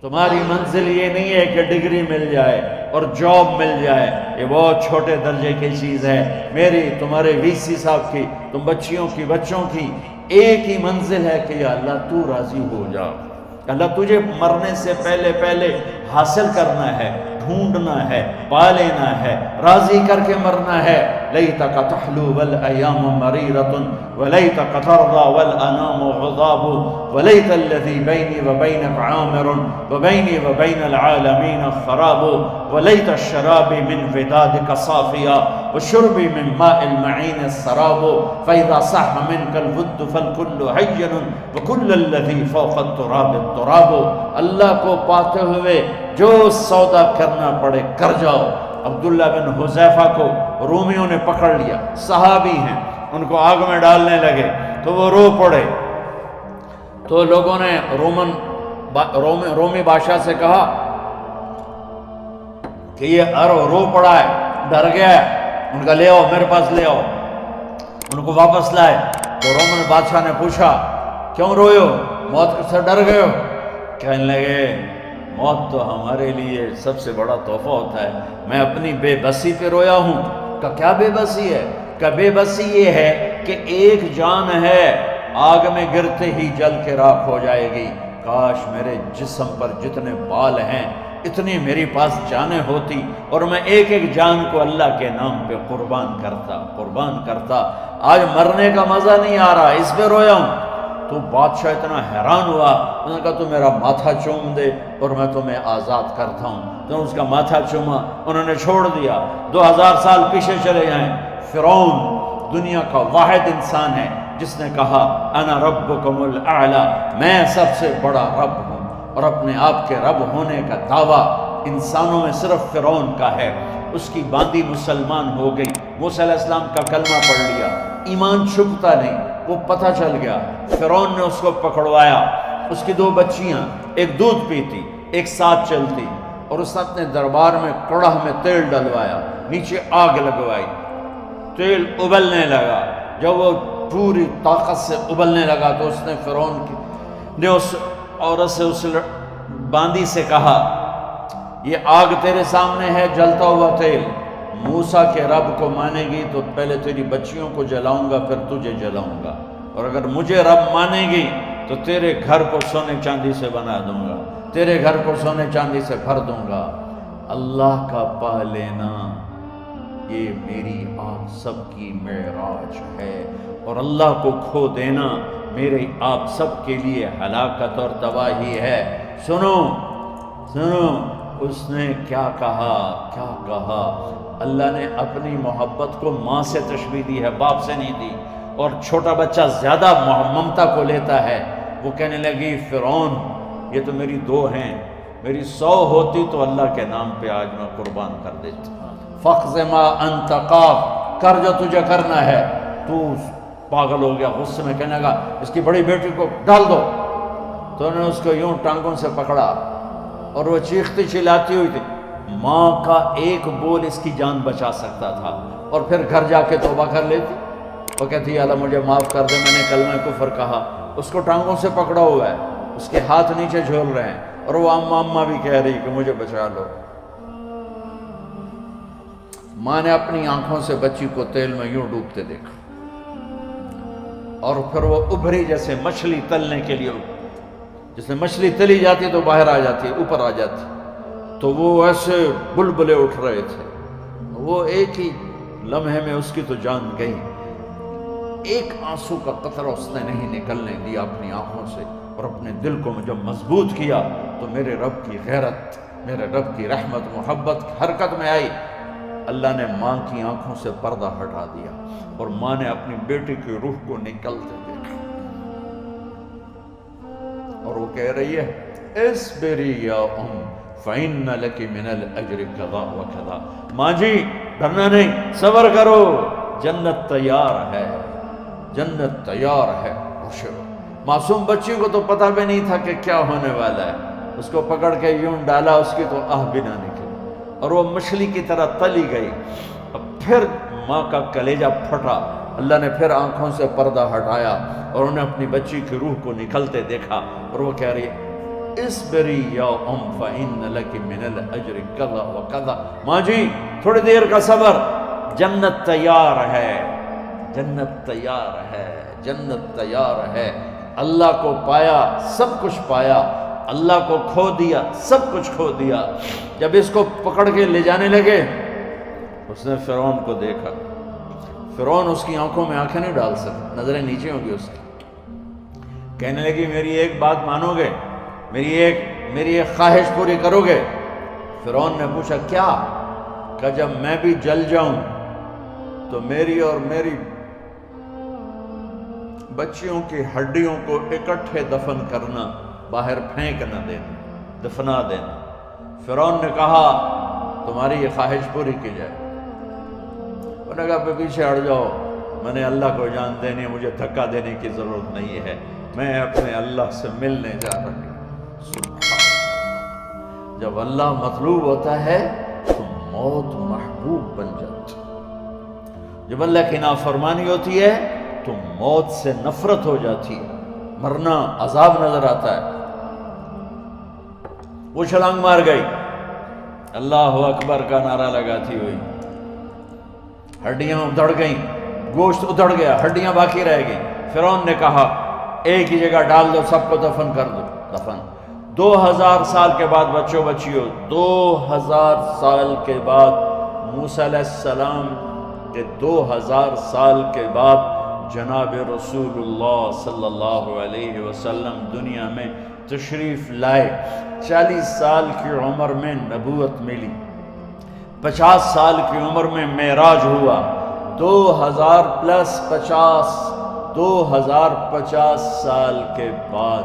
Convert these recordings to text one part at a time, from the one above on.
تمہاری منزل یہ نہیں ہے کہ ڈگری مل جائے اور جاب مل جائے، یہ بہت چھوٹے درجے کی چیز ہے۔ میری، تمہارے وی سی صاحب کی، تم بچیوں کی، بچوں کی ایک ہی منزل ہے کہ یا اللہ تو راضی ہو جا۔ اللہ تجھے مرنے سے پہلے پہلے حاصل کرنا ہے، ڈھونڈنا ہے، پا لینا ہے، راضی کر کے مرنا ہے۔ لیتک تحلو والایام مریرۃ ولیتک ترضی والانام غضاب ولیت الذی بینی وبینک عامر وبینی وبین العالمین خراب ولیت الشراب من ودادک صافیا وشربی من ماء المعین السراب فاذا صح منک الود فالکل حین وکل الذی فوق التراب التراب۔ اللہ کو پاتے ہوئے جو سودا کرنا پڑے کر جاؤ۔ عبداللہ بن حذیفہ کو رومیوں نے پکڑ لیا، صحابی ہیں، ان کو آگ میں ڈالنے لگے تو وہ رو پڑے، تو لوگوں نے رومی بادشاہ سے کہا کہ یہ رو پڑا ہے، ڈر گیا ہے، ان کا لے آؤ، میرے پاس لے آؤ۔ ان کو واپس لائے تو رومن بادشاہ نے پوچھا کیوں روئے ہو، موت سے ڈر گئے ہو؟ کہنے لگے موت تو ہمارے لیے سب سے بڑا تحفہ ہوتا ہے، میں اپنی بے بسی پہ رویا ہوں۔ کہ کیا بے بسی ہے؟ کہ بے بسی یہ ہے کہ ایک جان ہے، آگ میں گرتے ہی جل کے راکھ ہو جائے گی، کاش میرے جسم پر جتنے بال ہیں اتنی میری پاس جانیں ہوتی اور میں ایک ایک جان کو اللہ کے نام پہ قربان کرتا۔ آج مرنے کا مزہ نہیں آ رہا، اس پہ رویا ہوں۔ تو بادشاہ اتنا حیران ہوا، انہوں نے کہا تو میرا ماتھا چوم دے اور میں تمہیں آزاد کرتا ہوں۔ تو اس کا ماتھا چوما، انہوں نے چھوڑ دیا۔ 2000 سال پیچھے چلے جائیں، فرعون دنیا کا واحد انسان ہے جس نے کہا انا ربکم الاعلی، میں سب سے بڑا رب ہوں، اور اپنے آپ کے رب ہونے کا دعویٰ انسانوں میں صرف فرعون کا ہے۔ اس کی باندی مسلمان ہو گئی، موسیٰ علیہ السلام کا کلمہ پڑھ لیا، ایمان چھپتا نہیں، وہ پتہ چل گیا۔ فرعون نے اس کو پکڑوایا، اس کی 2 بچیاں، ایک دودھ پیتی ایک ساتھ چلتی، اور اس نے اپنے دربار میں کڑاہ میں تیل ڈلوایا، نیچے آگ لگوائی، تیل ابلنے لگا۔ جب وہ پوری طاقت سے ابلنے لگا تو اس نے فرعون نے اس عورت سے، اس باندی سے کہا یہ آگ تیرے سامنے ہے، جلتا ہوا تیل، موسیٰ کے رب کو مانے گی تو پہلے تیری بچیوں کو جلاؤں گا پھر تجھے جلاؤں گا، اور اگر مجھے رب مانے گی تو تیرے گھر کو سونے چاندی سے بنا دوں گا، تیرے گھر کو سونے چاندی سے بھر دوں گا۔ اللہ کا پا لینا یہ میری آپ سب کی معراج ہے، اور اللہ کو کھو دینا میرے آپ سب کے لیے ہلاکت اور تباہی ہے۔ سنو اس نے کیا کہا، اللہ نے اپنی محبت کو ماں سے تشبیہ دی ہے، باپ سے نہیں دی، اور چھوٹا بچہ زیادہ ممتا کو لیتا ہے۔ وہ کہنے لگی فرعون یہ تو میری 2 ہیں، میری 100 ہوتی تو اللہ کے نام پہ آج میں قربان کر دیتا۔ فَقْضِ مَا أَنْتَ قَاضٍ، کر جو تجھے کرنا ہے۔ تو پاگل ہو گیا، غصے میں کہنے لگا اس کی بڑی بیٹی کو ڈال دو۔ تو انہوں نے اس کو یوں ٹانگوں سے پکڑا اور وہ چیختی چلاتی ہوئی تھی۔ ماں کا ایک بول اس کی جان بچا سکتا تھا، اور پھر گھر جا کے توبہ کر لیتی۔ وہ کہتی اللہ مجھے معاف کر دے، میں نے کلمہ کفر کہا۔ اس کو ٹانگوں سے پکڑا ہوا ہے، اس کے ہاتھ نیچے جھول رہے ہیں، اور وہ اماں بھی کہہ رہی کہ مجھے بچا لو۔ ماں نے اپنی آنکھوں سے بچی کو تیل میں یوں ڈوبتے دیکھا، اور پھر وہ ابھری جیسے مچھلی تلنے کے لیے، جس میں مچھلی تلی جاتی تو باہر آ جاتی، اوپر آ جاتی، تو وہ ایسے بلبلے اٹھ رہے تھے۔ وہ ایک ہی لمحے میں اس کی تو جان گئی، ایک آنسو کا قطرہ اس نے نہیں نکلنے دیا اپنی آنکھوں سے، اور اپنے دل کو جب مضبوط کیا تو میرے رب کی غیرت، میرے رب کی رحمت محبت حرکت میں آئی۔ اللہ نے ماں کی آنکھوں سے پردہ ہٹا دیا، اور ماں نے اپنی بیٹی کی روح کو نکلتے دیکھا، اور وہ کہہ رہی ہے اصبری یا فإن لک من الأجر کذا و کذا۔ ماں جی ڈرنا نہیں، صبر کرو، جنت تیار ہے، جنت تیار ہے۔ معصوم بچی کو تو پتہ بھی نہیں تھا کہ کیا ہونے والا ہے، اس کو پکڑ کے یوں ڈالا، اس کی تو آہ بھی نہ نکلی، اور وہ مچھلی کی طرح تلی گئی۔ اب پھر ماں کا کلیجہ پھٹا، اللہ نے پھر آنکھوں سے پردہ ہٹایا، اور انہیں اپنی بچی کی روح کو نکلتے دیکھا، اور وہ کہہ رہی ہے اصبری یا فإن لک من الاجر کذا وکذا، ماں جی تھوڑی دیر کا صبر، جنت تیار ہے، جنت تیار ہے، جنت تیار ہے۔ اللہ کو پایا سب کچھ پایا، اللہ کو کھو دیا سب کچھ کھو دیا۔ جب اس کو پکڑ کے لے جانے لگے، اس نے فرعون کو دیکھا، فرعون اس کی آنکھوں میں آنکھیں نہیں ڈال سکتا، نظریں نیچے ہوں گی اس کی۔ کہنے لگی میری ایک بات مانو گے، میری ایک خواہش پوری کرو گے؟ فرعون نے پوچھا کیا؟ کہ جب میں بھی جل جاؤں تو میری اور میری بچیوں کی ہڈیوں کو اکٹھے دفن کرنا، باہر پھینک نہ دینا، دفنا دینا۔ فرعون نے کہا تمہاری یہ خواہش پوری کی جائے۔ انہوں نے کہا پیچھے ہٹ جاؤ، میں نے اللہ کو جان دینی، مجھے دھکا دینے کی ضرورت نہیں ہے، میں اپنے اللہ سے ملنے جا رہی ہوں۔ سبحان اللہ، جب اللہ مطلوب ہوتا ہے تو موت محبوب بن جاتی، جب اللہ کی نافرمانی ہوتی ہے تو موت سے نفرت ہو جاتی ہے، مرنا عذاب نظر آتا ہے۔ وہ چھلانگ مار گئی، اللہ اکبر کا نعرہ لگاتی ہوئی، ہڈیاں ادھڑ گئیں، گوشت ادھڑ گیا، ہڈیاں باقی رہ گئیں۔ فرعون نے کہا ایک ہی جگہ ڈال دو، سب کو دفن کر دو۔ دفن 2000 سال کے بعد بچوں بچیوں، 2000 سال کے بعد موسیٰ علیہ السلام کے 2000 سال کے بعد جناب رسول اللہ صلی اللہ علیہ وسلم دنیا میں تشریف لائے۔ 40 سال کی عمر میں نبوت ملی، 50 سال کی عمر میں معراج ہوا، 2050 سال کے بعد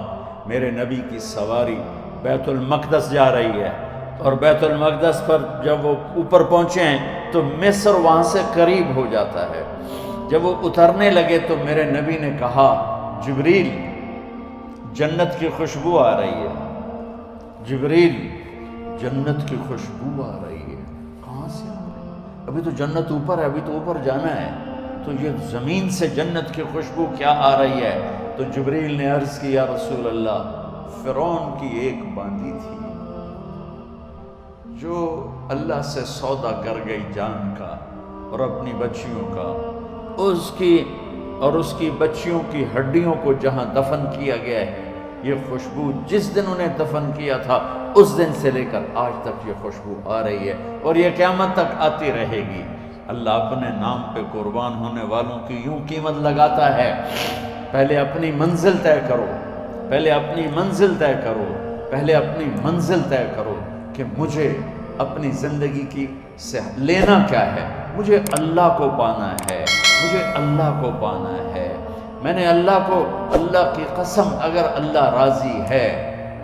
میرے نبی کی سواری بیت المقدس جا رہی ہے، اور بیت المقدس پر جب وہ اوپر پہنچے ہیں تو مصر وہاں سے قریب ہو جاتا ہے۔ جب وہ اترنے لگے تو میرے نبی نے کہا جبریل جنت کی خوشبو آ رہی ہے، جبریل جنت کی خوشبو آ رہی ہے۔ کہاں سے آ رہی ہے؟ ابھی تو جنت اوپر ہے، ابھی تو اوپر جانا ہے، تو یہ زمین سے جنت کی خوشبو کیا آ رہی ہے؟ تو جبریل نے عرض کی یا رسول اللہ، فرعون کی ایک باندی تھی جو اللہ سے سودا کر گئی جان کا اور اپنی بچیوں کا، اس کی بچیوں کی ہڈیوں کو جہاں دفن کیا گیا ہے، یہ خوشبو جس دن انہیں دفن کیا تھا اس دن سے لے کر آج تک یہ خوشبو آ رہی ہے، اور یہ قیامت تک آتی رہے گی۔ اللہ اپنے نام پہ قربان ہونے والوں کی یوں قیمت لگاتا ہے، پہلے اپنی منزل طے کرو، پہلے اپنی منزل طے کرو، پہلے اپنی منزل طے کرو کہ مجھے اپنی زندگی کی سے لینا کیا ہے، مجھے اللہ کو پانا ہے، مجھے اللہ کو پانا ہے۔ میں نے اللہ کی قسم، اگر اللہ راضی ہے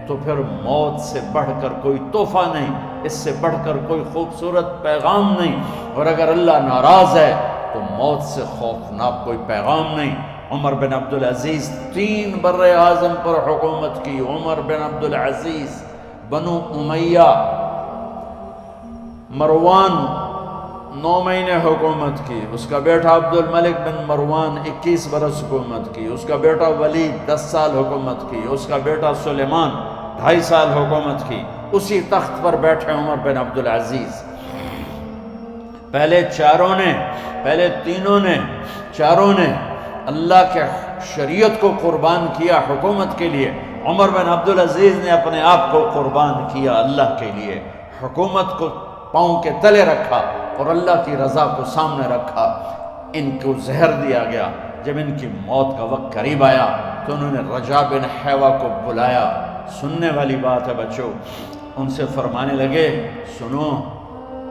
تو پھر موت سے بڑھ کر کوئی تحفہ نہیں، اس سے بڑھ کر کوئی خوبصورت پیغام نہیں، اور اگر اللہ ناراض ہے تو موت سے خوفناک کوئی پیغام نہیں۔ عمر بن عبدالعزیز 3 بر اعظم پر حکومت کی، عمر بن عبدالعزیز، بنو امیہ، مروان 9 مہینے حکومت کی، اس کا بیٹا عبد الملک بن مروان 21 برس حکومت کی، اس کا بیٹا ولید 10 سال حکومت کی، اس کا بیٹا سلیمان 2.5 سال حکومت کی۔ اسی تخت پر بیٹھے عمر بن عبدالعزیز۔ پہلے چاروں نے اللہ کے شریعت کو قربان کیا حکومت کے لیے، عمر بن عبدالعزیز نے اپنے آپ کو قربان کیا اللہ کے لیے، حکومت کو پاؤں کے تلے رکھا اور اللہ کی رضا کو سامنے رکھا۔ ان کو زہر دیا گیا، جب ان کی موت کا وقت قریب آیا تو انہوں نے رجا بن حیوہ کو بلایا۔ سننے والی بات ہے بچوں، ان سے فرمانے لگے سنو،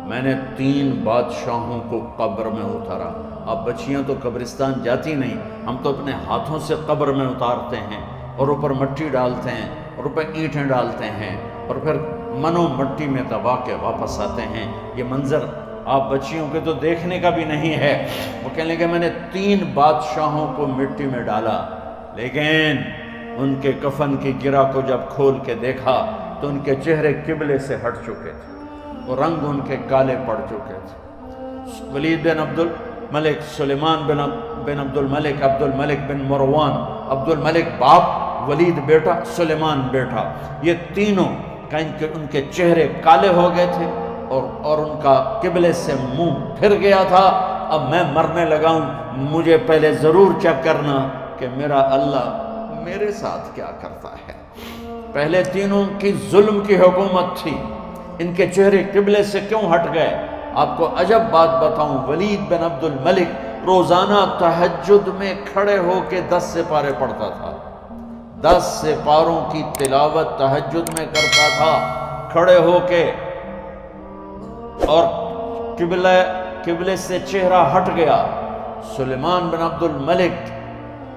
میں نے 3 بادشاہوں کو قبر میں اتارا۔ اب بچیاں تو قبرستان جاتی نہیں، ہم تو اپنے ہاتھوں سے قبر میں اتارتے ہیں، اور اوپر مٹی ڈالتے ہیں، اور اوپر اینٹیں ڈالتے ہیں، اور پھر منو مٹی میں دبا کے واپس آتے ہیں۔ یہ منظر آپ بچیوں کے تو دیکھنے کا بھی نہیں ہے۔ وہ کہنے لگے میں نے 3 بادشاہوں کو مٹی میں ڈالا، لیکن ان کے کفن کی گرہ کو جب کھول کے دیکھا تو ان کے چہرے قبلے سے ہٹ چکے تھے، اور رنگ ان کے کالے پڑ چکے تھے۔ ولید بن عبد الملک، سلیمان بن عبد الملک، عبد الملک بن مروان، عبد الملک باپ، ولید بیٹا، سلیمان بیٹا، یہ تینوں ان کے چہرے کالے ہو گئے تھے اور ان کا قبلے سے منہ پھر گیا تھا۔ اب میں مرنے لگا ہوں، مجھے پہلے ضرور چیک کرنا کہ میرا اللہ میرے ساتھ کیا کرتا ہے۔ پہلے تینوں کی ظلم کی حکومت تھی، ان کے چہرے قبلے سے کیوں ہٹ گئے؟ آپ کو عجب بات بتاؤں، ولید بن عبد الملک روزانہ تہجد میں کھڑے ہو کے 10 سپارے پڑھتا تھا، 10 سپاروں کی تلاوت تہجد میں کرتا تھا کھڑے ہو کے، اور قبلے سے چہرہ ہٹ گیا۔ سلیمان بن عبد الملک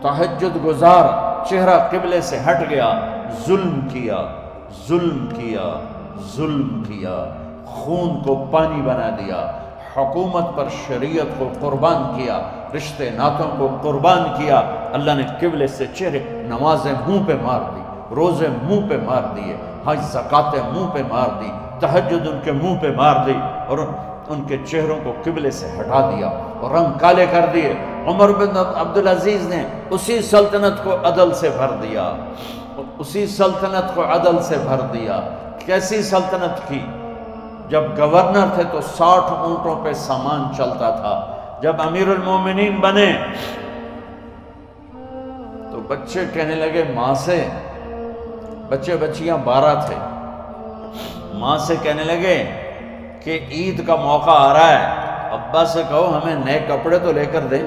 تہجد گزار، چہرہ قبلے سے ہٹ گیا، ظلم کیا، ظلم کیا، ظلم کیا، خون کو پانی بنا دیا، حکومت پر شریعت کو قربان کیا، رشتے ناتوں کو قربان کیا۔ اللہ نے قبلے سے چہرے، نمازیں منہ پہ مار دی، روزے منہ پہ مار دیے، حج زکاتیں منہ پہ مار دی، تہجد ان کے منہ پہ مار دی، اور ان کے چہروں کو قبلے سے ہٹا دیا اور رنگ کالے کر دیے۔ عمر بن عبدالعزیز نے اسی سلطنت کو عدل سے بھر دیا، اسی سلطنت کو عدل سے بھر دیا۔ کیسی سلطنت کی؟ جب گورنر تھے تو 60 اونٹوں پہ سامان چلتا تھا، جب امیر المومنین بنے تو بچے کہنے لگے ماں سے، بچے بچیاں 12 تھے، ماں سے کہنے لگے کہ عید کا موقع آ رہا ہے، ابا سے کہو ہمیں نئے کپڑے تو لے کر دیں۔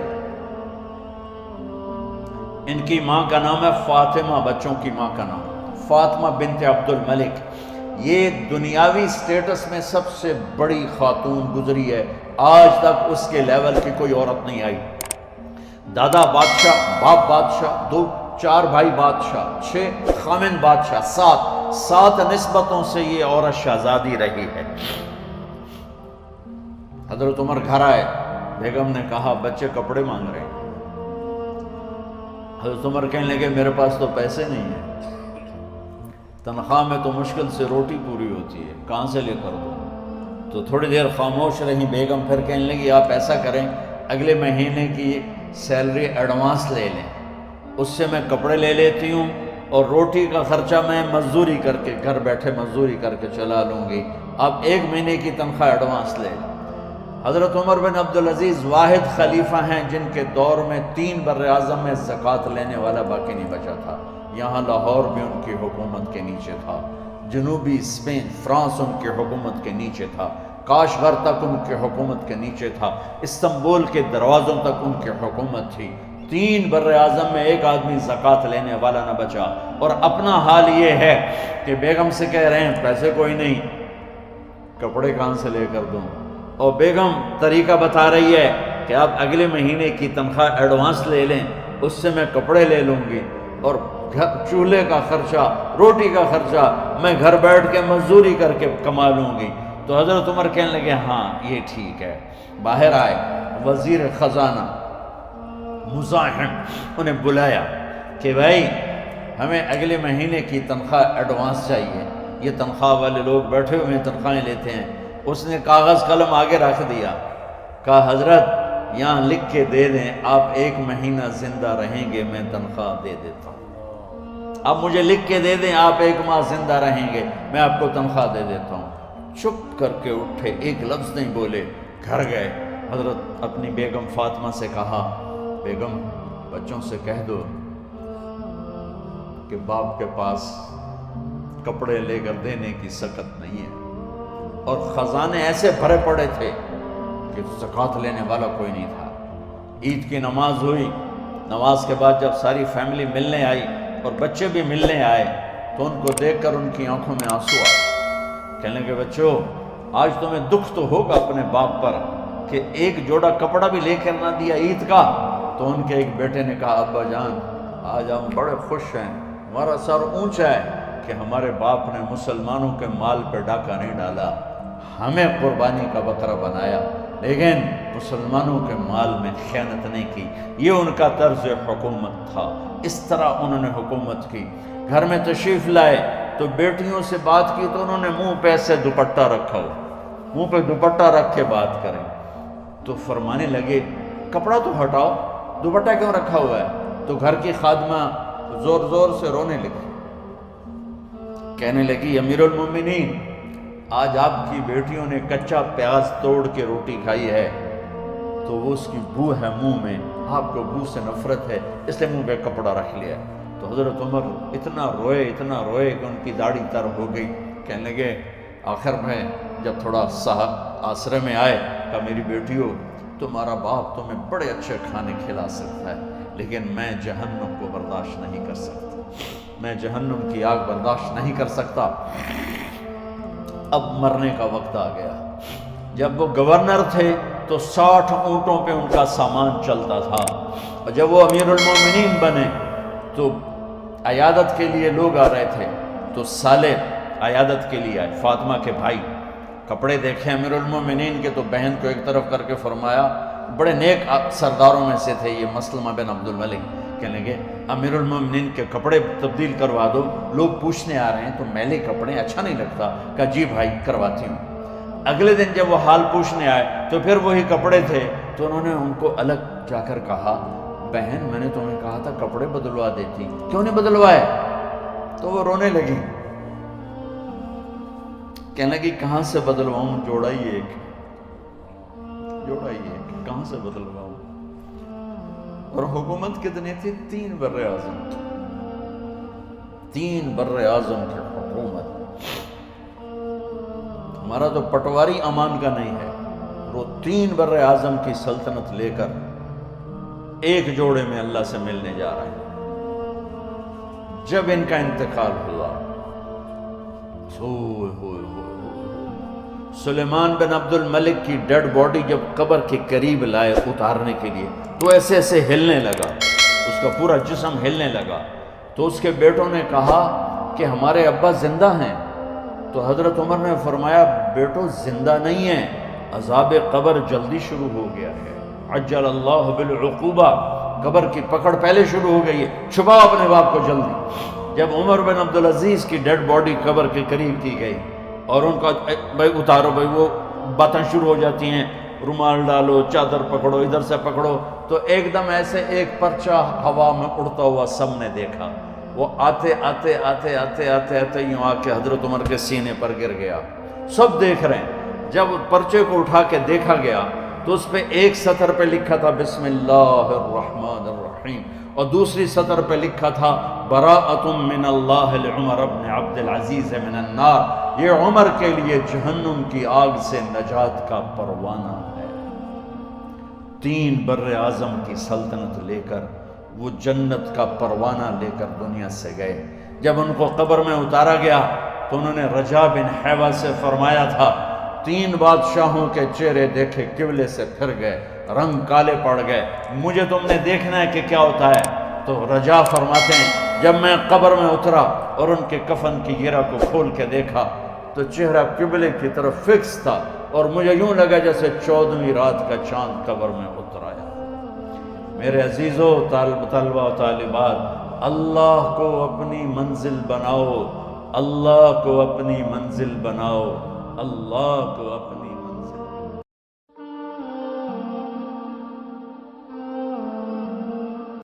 ان کی ماں کا نام ہے فاطمہ، بچوں کی ماں کا نام فاطمہ بنت عبد الملک۔ یہ دنیاوی سٹیٹس میں سب سے بڑی خاتون گزری ہے، آج تک اس کے لیول کی کوئی عورت نہیں آئی۔ دادا بادشاہ، باپ بادشاہ، 4 بھائی بادشاہ، 6 خامن بادشاہ، 7 نسبتوں سے یہ عورت شہزادی رہی ہے۔ حضرت عمر گھر آئے، بیگم نے کہا بچے کپڑے مانگ رہے ہیں۔ حضرت عمر کہنے لگے میرے پاس تو پیسے نہیں ہیں، تنخواہ میں تو مشکل سے روٹی پوری ہوتی ہے، کہاں سے لے کر دوں؟ تو تھوڑی دیر خاموش رہی بیگم، پھر کہنے لگی آپ ایسا کریں، اگلے مہینے کی سیلری ایڈوانس لے لیں، اس سے میں کپڑے لے لیتی ہوں اور روٹی کا خرچہ میں مزدوری کر کے، گھر بیٹھے مزدوری کر کے چلا لوں گی، آپ 1 مہینے کی تنخواہ ایڈوانس لے لیں۔ حضرت عمر بن عبدالعزیز واحد خلیفہ ہیں جن کے دور میں 3 بر اعظم میں زکوٰۃ لینے والا باقی نہیں بچا تھا۔ یہاں لاہور بھی ان کی حکومت کے نیچے تھا، جنوبی اسپین، فرانس ان کی حکومت کے نیچے تھا، کاشغر تک ان کی حکومت کے نیچے تھا، استنبول کے دروازوں تک ان کی حکومت تھی۔ 3 بر اعظم میں ایک آدمی زکوٰۃ لینے والا نہ بچا، اور اپنا حال یہ ہے کہ بیگم سے کہہ رہے ہیں پیسے کوئی نہیں، کپڑے کہاں سے لے کر دوں؟ اور بیگم طریقہ بتا رہی ہے کہ آپ اگلے مہینے کی تنخواہ ایڈوانس لے لیں، اس سے میں کپڑے لے لوں گی، اور چولہے کا خرچہ، روٹی کا خرچہ میں گھر بیٹھ کے مزدوری کر کے کما لوں گی۔ تو حضرت عمر کہنے لگے ہاں یہ ٹھیک ہے۔ باہر آئے وزیر خزانہ مزاحم، انہیں بلایا کہ بھائی ہمیں اگلے مہینے کی تنخواہ ایڈوانس چاہیے، یہ تنخواہ والے لوگ بیٹھے ہوئے تنخواہیں لیتے ہیں۔ اس نے کاغذ قلم آگے رکھ دیا، کہا حضرت یہاں لکھ کے دے دیں، آپ 1 مہینہ زندہ رہیں گے میں تنخواہ دے دیتا ہوں، آپ مجھے لکھ کے دے دیں آپ 1 ماہ زندہ رہیں گے میں آپ کو تنخواہ دے دیتا ہوں۔ چپ کر کے اٹھے، ایک لفظ نہیں بولے، گھر گئے۔ حضرت اپنی بیگم فاطمہ سے کہا بیگم بچوں سے کہہ دو کہ باپ کے پاس کپڑے لے کر دینے کی سکت نہیں ہے، اور خزانے ایسے بھرے پڑے تھے کہ زکوٰۃ لینے والا کوئی نہیں تھا۔ عید کی نماز ہوئی، نماز کے بعد جب ساری فیملی ملنے آئی اور بچے بھی ملنے آئے تو ان کو دیکھ کر ان کی آنکھوں میں آنسو آئے۔ کہنے لگے بچوں آج تمہیں دکھ تو ہوگا اپنے باپ پر کہ ایک جوڑا کپڑا بھی لے کر نہ دیا عید کا۔ تو ان کے ایک بیٹے نے کہا ابا جان آج ہم بڑے خوش ہیں، ہمارا سر اونچا ہے کہ ہمارے باپ نے مسلمانوں کے مال پہ ڈاکہ نہیں ڈالا، ہمیں قربانی کا بکرا بنایا، لیکن مسلمانوں کے مال میں خیانت نہیں کی۔ یہ ان کا طرز حکومت تھا، اس طرح انہوں نے حکومت کی۔ گھر میں تشریف لائے تو بیٹیوں سے بات کی تو انہوں نے منہ پہ سے دوپٹہ رکھا ہو، منہ پہ دوپٹہ رکھ کے بات کریں تو فرمانے لگے کپڑا تو ہٹاؤ، دوپٹہ کیوں رکھا ہوا ہے؟ تو گھر کی خادمہ زور زور سے رونے لگی، کہنے لگی امیر المومنین آج آپ کی بیٹیوں نے کچا پیاز توڑ کے روٹی کھائی ہے تو وہ اس کی بو ہے منہ میں، آپ کو بو سے نفرت ہے اس لیے منہ پہ کپڑا رکھ لیا۔ تو حضرت عمر اتنا روئے کہ ان کی داڑھی تر ہو گئی۔ کہنے لگے آخر میں جب تھوڑا آسرے میں آئے، کہا میری بیٹیوں تمہارا باپ تمہیں بڑے اچھے کھانے کھلا سکتا ہے لیکن میں جہنم کو برداشت نہیں کر سکتا، میں جہنم کی آگ برداشت نہیں کر سکتا۔ اب مرنے کا وقت آ گیا۔ جب وہ گورنر تھے تو 60 اونٹوں پہ ان کا سامان چلتا تھا، اور جب وہ امیر المومنین بنے تو عیادت کے لیے لوگ آ رہے تھے، تو سالے عیادت کے لیے آئے، فاطمہ کے بھائی، کپڑے دیکھے امیر المومنین کے تو بہن کو ایک طرف کر کے فرمایا، بڑے نیک سرداروں میں سے تھے یہ مسلمہ بن عبد الملک، کہنے لگے امیر المومنین کے کپڑے تبدیل کروا دو، لوگ پوچھنے آ رہے ہیں تو میلے کپڑے اچھا نہیں لگتا۔ کہا جی بھائی کرواتی ہوں۔ اگلے دن جب وہ حال پوچھنے آئے تو پھر وہی کپڑے تھے، تو انہوں نے ان کو الگ جا کر کہا بہن میں نے تمہیں کہا تھا کپڑے بدلوا دیتی، کیوں نہیں بدلوائے؟ تو وہ رونے لگی، کہنے لگی کہاں سے بدلواؤں، جوڑا ہی ایک کہاں سے بدلواؤں؟ اور حکومت کتنی تھی؟ 3 بر اعظم کی، 3 بر اعظم کی حکومت۔ ہمارا تو پٹواری امان کا نہیں ہے، وہ 3 بر اعظم کی سلطنت لے کر ایک جوڑے میں اللہ سے ملنے جا رہے ہیں۔ جب ان کا انتقال ہوا، سلیمان بن عبد الملک کی ڈیڈ باڈی جب قبر کے قریب لائے اتارنے کے لیے تو ایسے ایسے ہلنے لگا، اس کا پورا جسم ہلنے لگا۔ تو اس کے بیٹوں نے کہا کہ ہمارے ابا زندہ ہیں، تو حضرت عمر نے فرمایا بیٹو زندہ نہیں ہیں، عذاب قبر جلدی شروع ہو گیا ہے، عجل اللہ بالعقوبہ، قبر کی پکڑ پہلے شروع ہو گئی ہے، چھپاؤ اپنے باپ کو جلدی۔ جب عمر بن عبدالعزیز کی ڈیڈ باڈی قبر کے قریب کی گئی اور ان کا بھائی اتارو، بھائی وہ باتیں شروع ہو جاتی ہیں، رومال ڈالو، چادر پکڑو، ادھر سے پکڑو، تو ایک دم ایسے ایک پرچہ ہوا میں اڑتا ہوا سب نے دیکھا، وہ آتے آتے آتے آتے آتے آتے یوں آ کے حضرت عمر کے سینے پر گر گیا۔ سب دیکھ رہے ہیں، جب پرچے کو اٹھا کے دیکھا گیا تو اس پہ ایک سطر پہ لکھا تھا بسم اللہ الرحمن الرحیم، اور دوسری سطر پہ لکھا تھا براءۃ من اللہ لعمر بن عبد العزیز من النار، یہ عمر کے لیے جہنم کی آگ سے نجات کا پروانہ ہے۔ 3 بر اعظم کی سلطنت لے کر وہ جنت کا پروانہ لے کر دنیا سے گئے۔ جب ان کو قبر میں اتارا گیا تو انہوں نے رجا بن حیوہ سے فرمایا تھا 3 بادشاہوں کے چہرے دیکھے قبلے سے پھر گئے، رنگ کالے پڑ گئے، مجھے تم نے دیکھنا ہے کہ کیا ہوتا ہے؟ تو رجا فرماتے ہیں جب میں قبر میں اترا اور ان کے کفن کی گرہ کو کھول کے دیکھا تو چہرہ قبلے کی طرف فکس تھا، اور مجھے یوں لگا جیسے 14ویں رات کا چاند قبر میں اتر آیا۔ میرے عزیزو، طلبہ و طالبات، اللہ کو اپنی منزل بناؤ، اللہ کو اپنی منزل بناؤ، اللہ کو اپنی